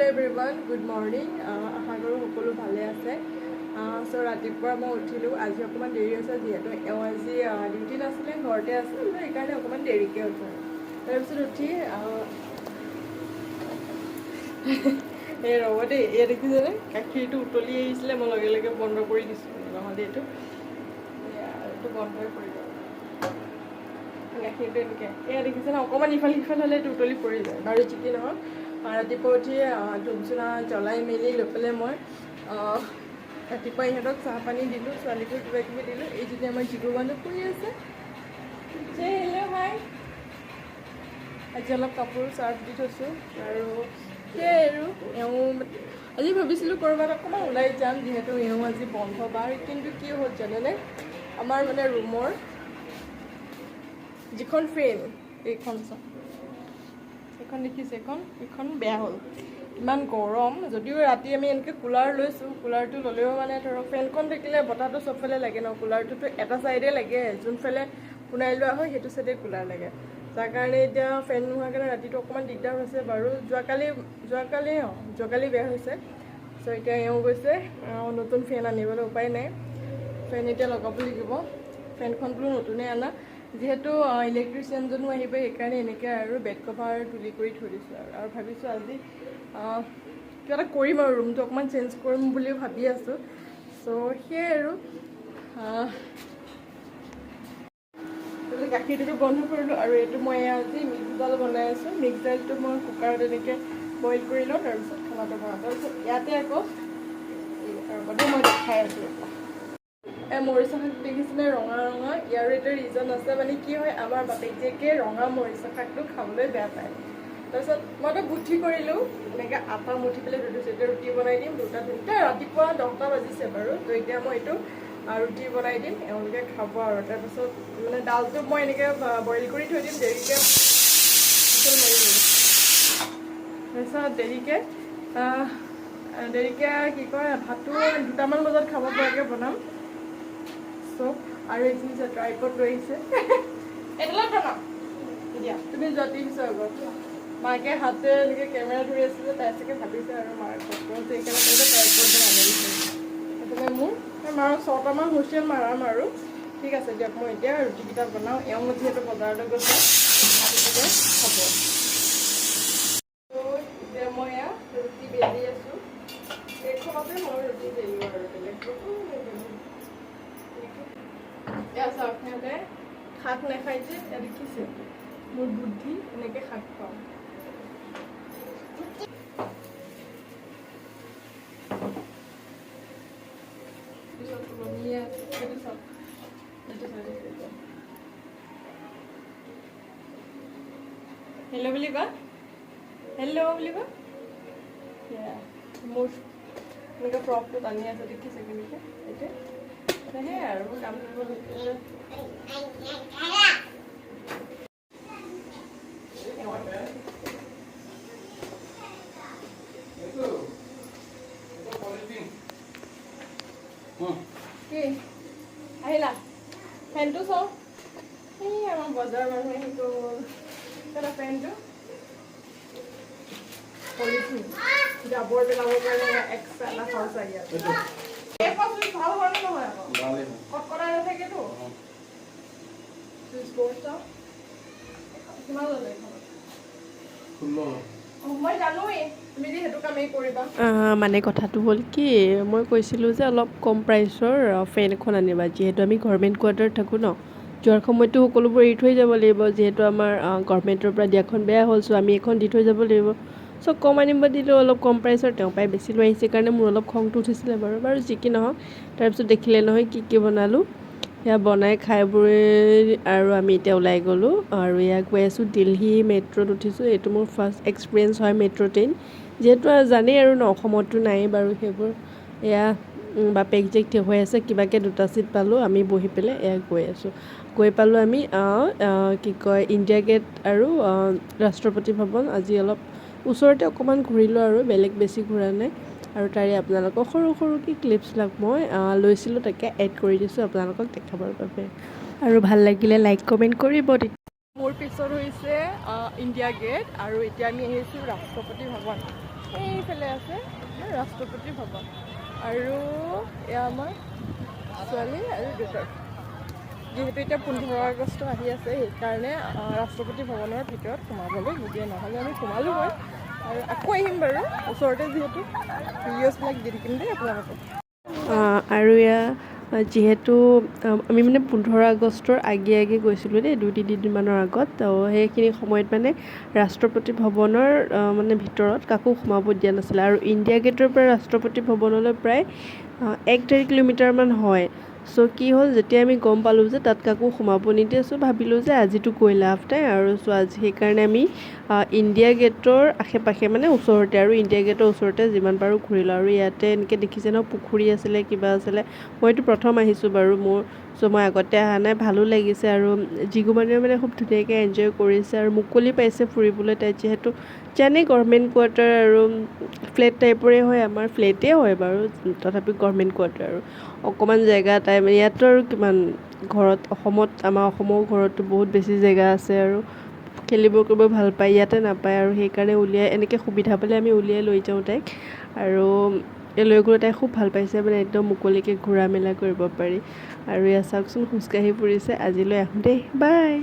Hello everyone, good morning. আশা কৰোঁ সকলো ভালে আছে। চ' ৰাতিপুৱা মই উঠিলোঁ। আজি অকণমান দেৰি হৈছে যিহেতু এওঁ আজি ডিউটি নাছিলে, ঘৰতে আছিল, সেইকাৰণে অকণমান দেৰিকৈ উঠোঁ। তাৰপিছত উঠি এই ৰ'ব দেই, এই দেখিছেনে গাখীৰটো উতলি আহিছিলে, মই লগে লগে বন্ধ কৰি দিছোঁ। নহ'লে এইটো বন্ধই কৰি দিওঁ। গাখীৰটো এনেকৈ এয়া দেখিছেনে অকণমান ইফাল সিফাল হ'লে এইটো উতলি পৰি যায়। বাৰু যি কি নহওক, ৰাতিপুৱা উঠি ধূপ চূনা জ্বলাই মেলি লৈ পেলাই মই ৰাতিপুৱা ইহঁতক চাহ পানী দিলোঁ, ছোৱালীকো কিবা কিবি দিলোঁ। এই যদি আমাৰ জিগু মানুহ শুই আছে, হেল্ল' হাই। আজি অলপ কাপোৰ চাৰ্ফ দি থৈছোঁ আৰু সেয়াই আৰু এওঁ আজি ভাবিছিলোঁ ক'ৰবাত অকণমান ওলাই যাম, যিহেতু এওঁ আজি বন্ধ বাৰ। কিন্তু কি হ'ল জানেনে, আমাৰ মানে ৰুমৰ যিখন ফেন, এইখন এইখন দেখিছে, এইখন বেয়া হ'ল। ইমান গৰম, যদিও ৰাতি আমি এনেকৈ কুলাৰ লৈছোঁ, কুলাৰটো ল'লেও মানে ধৰক ফেনখন থাকিলে বতাহটো চবফালে লাগে ন। কুলাৰটোতো এটা ছাইডে লাগে, যোনফালে পোনাই লোৱা হয় সেইটো ছাইডে কুলাৰ লাগে। যাৰ কাৰণে এতিয়া ফেন নোহোৱাৰ কাৰণে ৰাতিটো অকণমান দিগদাৰ হৈছে বাৰু। যোৱাকালি বেয়া হৈছে। চ' এতিয়া এওঁ গৈছে নতুন ফেন আনিবলৈ, উপায় নাই, ফেন এতিয়া লগাব লাগিব। ফেনখন বোলো নতুনে আনা, যিহেতু ইলেক্ট্ৰিচিয়ানজনো আহিব, সেইকাৰণে এনেকৈ আৰু বেড কভাৰ তুলি কৰি থৈ দিছোঁ আৰু ভাবিছোঁ আজি কিবা এটা কৰিম আৰু ৰুমটো অকণমান চেঞ্জ কৰিম বুলিও ভাবি আছোঁ। চ' সেয়াই আৰু গাখীৰটোতো বন্ধ কৰিলোঁ আৰু এইটো মই আজি মিক্স দাল বনাই আছোঁ। মিক্স দালটো মই কুকাৰত এনেকৈ বইল কৰি লওঁ, তাৰপিছত খানাটো বনাওঁ। তাৰপিছত ইয়াতে আকৌ মই দেখাই আছোঁ। মৰিচা শাক দেখিছিলে ৰঙা ৰঙা, ইয়াৰো এটা ৰিজন আছে। মানে কি হয়, আমাৰ বাপেকে ৰঙা মৰিচা শাকটো খাবলৈ বেয়া পায়। তাৰপিছত মইতো বুদ্ধি কৰিলোঁ, এনেকৈ আটা মুঠি পেলাই থৈছোঁ। এতিয়া ৰুটি বনাই দিম, দুটা ৰাতিপুৱা 10টা বাজিছে বাৰু। তো এতিয়া মই এইটো ৰুটি বনাই দিম, এওঁলোকে খাব আৰু। তাৰপিছত মানে ডালটো মই এনেকৈ বইল কৰি থৈ দিম, দেৰিকৈ তাৰপিছত দেৰিকৈ কি কয়, ভাতটো 2টামান বজাত খাব পৰাকৈ বনাম। চ' আৰু এইখিনি যে ট্ৰাইপড লৈ আহিছে, এইডালত বনাম দিয়া, তুমি যোৱা পিছত আগত মাকে হাতে এনেকৈ কেমেৰা ধৰি আছে যে, তাই চাগে ভাবিছে আৰু মাৰ কষ্ট হৈছে, সেইকাৰণে ট্ৰাইপড আনি দিছে। সেইকাৰণে মোৰ মাৰক 6টামান হুইচেল মাৰাম আৰু। ঠিক আছে দিয়ক, মই এতিয়া ৰুটিকেইটা বনাওঁ। এওঁ যিহেতু বজাৰলৈ গৈছে, আহিলে হ'ব। এতিয়া মই ৰুটি বেলি আছোঁ। এইখনতে মই ৰুটি বেলোঁ আৰু বেলেগ এয়া চাওক, সিহঁতে শাক নাখায় যে, দেখিছে মোৰ বুদ্ধি, এনেকৈ শাক খাওঁ। হেল্ল' বুলি কোৱা, হেল্ল' বুলি কোৱা। মোৰ এনেকৈ ফ্ৰকটো টানি আছে, দেখিছে কেনেকৈ। এতিয়া সেয়াই আৰু কাম কৰিব। কি আহিলা, ফেনটো চাওঁ। এই আমাৰ বজাৰৰ মানুহে আহি গ'ল। ফেনটো জাবৰ পেলাবৰ কাৰণে এক্সট্ৰা এটা খৰচ আহি আছে। ভাল হয় নহয় আকৌ, কটকটাই নাথাকেতো। কিমান ল'লে এইখনত? 16। মই জানোৱেই তুমি যে সেইটো কামেই কৰিবা। মানে কথাটো হ'ল কি, মই কৈছিলোঁ যে অলপ কম প্ৰাইচৰ ফেন এখন আনিবা, যিহেতু আমি গভৰ্ণমেণ্ট কোৱাৰ্টাৰত থাকোঁ ন। যোৱাৰ সময়তো সকলোবোৰ এৰি থৈ যাব লাগিব, যিহেতু আমাৰ গভৰ্ণমেণ্টৰ পৰা দিয়াখন বেয়া হ'ল। চ' আমি এখন দি থৈ যাব লাগিব। চ' কম আনিব দিলেও অলপ কম প্ৰাইচৰ, তেওঁ পাই বেছি লৈ আহিছে কাৰণে মোৰ অলপ খংটো উঠিছিলে বাৰু যি কি নহওক। তাৰপিছত দেখিলে নহয় কি বনালোঁ, সেয়া বনাই খাই বৈ আৰু আমি এতিয়া ওলাই গ'লোঁ। আৰু এয়া গৈ আছোঁ দিল্লী মেট্ৰ'ত উঠিছোঁ। এইটো মোৰ ফাৰ্ষ্ট এক্সপিৰিয়েঞ্চ হয় মেট্ৰ' ট্ৰেইন, যিহেতু জানেই আৰু ন, অসমততো নায়েই বাৰু সেইবোৰ। এয়া বাপেক জীয়েক থিয় হৈ আছে, কিবাকৈ 2টা ছিট পালোঁ, আমি বহি পেলাই এয়া গৈ আছোঁ। গৈ পালোঁ আমি কি কয়, ইণ্ডিয়া গেট আৰু ৰাষ্ট্ৰপতি ভৱন। আজি অলপ ওচৰতে অকণমান ঘূৰিলোঁ আৰু বেলেগ বেছি ঘূৰা নাই। আৰু তাৰে আপোনালোকক সৰু ক্লিপছবিলাক মই লৈছিলোঁ, তাকে এড কৰি দিছোঁ আপোনালোকক দেখাবৰ বাবে। আৰু ভাল লাগিলে লাইক কমেণ্ট কৰিব। মোৰ পিছত হৈছে ইণ্ডিয়া গেট আৰু এতিয়া আমি আহিছোঁ ৰাষ্ট্ৰপতি ভৱন। এইফালে আছে ৰাষ্ট্ৰপতি ভৱন আৰু এয়া আমাৰ ছোৱালী আৰু দেউতাক। যিহেতু এতিয়া 15 আগষ্ট আহি আছে সেইকাৰণে ৰাষ্ট্ৰপতি ভৱনৰ ভিতৰত সোমাবলৈ নিদিয়ে, নহ'লে আমি সোমালোঁ হয় আৰু আকৌ আহিম বাৰু ওচৰতে যিহেতু ভিডিঅ'ছবিলাক দি থাকিম দেই আপোনালোকক। আৰু এয়া যিহেতু আমি মানে 15 আগষ্টৰ আগে গৈছিলোঁ দেই 2-3দিনমানৰ আগত, তো সেইখিনি সময়ত মানে ৰাষ্ট্ৰপতি ভৱনৰ মানে ভিতৰত কাকো সোমাব দিয়া নাছিলে আৰু ইণ্ডিয়া গেটৰ পৰা ৰাষ্ট্ৰপতি ভৱনলৈ প্ৰায় 1-1.5 কিলোমিটাৰমান হয়। চ' কি হ'ল, যেতিয়া আমি গম পালোঁ যে তাত কাকো সোমাব নিদিয়ে, চ' ভাবিলোঁ যে আজিতো গৈ লাভ নাই আৰু চ' আজি সেইকাৰণে আমি ইণ্ডিয়া গেটৰ আশে পাশে মানে ওচৰতে আৰু ইণ্ডিয়া গেটৰ ওচৰতে যিমান পাৰোঁ ঘূৰিলোঁ। আৰু ইয়াতে এনেকৈ দেখিছে ন, পুখুৰী আছিলে কিবা আছিলে। মইতো প্ৰথম আহিছোঁ বাৰু চ' মই আগতে অহা নাই, ভালো লাগিছে আৰু জিগু মানুহে মানে খুব ধুনীয়াকৈ এনজয় কৰিছে আৰু মুকলি পাইছে ফুৰিবলৈ। তাই যিহেতু জানে গভৰ্ণমেণ্ট কোৱাৰ্টাৰ আৰু ফ্লেট টাইপৰে হয়, আমাৰ ফ্লেটেই হয় বাৰু তথাপি গভৰ্ণমেণ্ট কোৱাৰ্টাৰ আৰু অকণমান জেগা টাইপ ইয়াততো আৰু কিমান ঘৰত আমাৰ অসমৰ ঘৰতো বহুত বেছি জেগা আছে আৰু খেলিব কৰিব ভাল পায়, ইয়াতে নাপায় আৰু সেইকাৰণে এনেকৈ সুবিধা পালে আমি উলিয়াই লৈ যাওঁ তাইক আৰু লৈ গ'লে তাই খুব ভাল পাইছে, মানে একদম মুকলিকৈ ঘূৰা মেলা কৰিব পাৰি। আৰু ইয়াত চাওকচোন খোজকাঢ়ি ফুৰিছে। আজিলৈ আহোঁ দেই, বাই।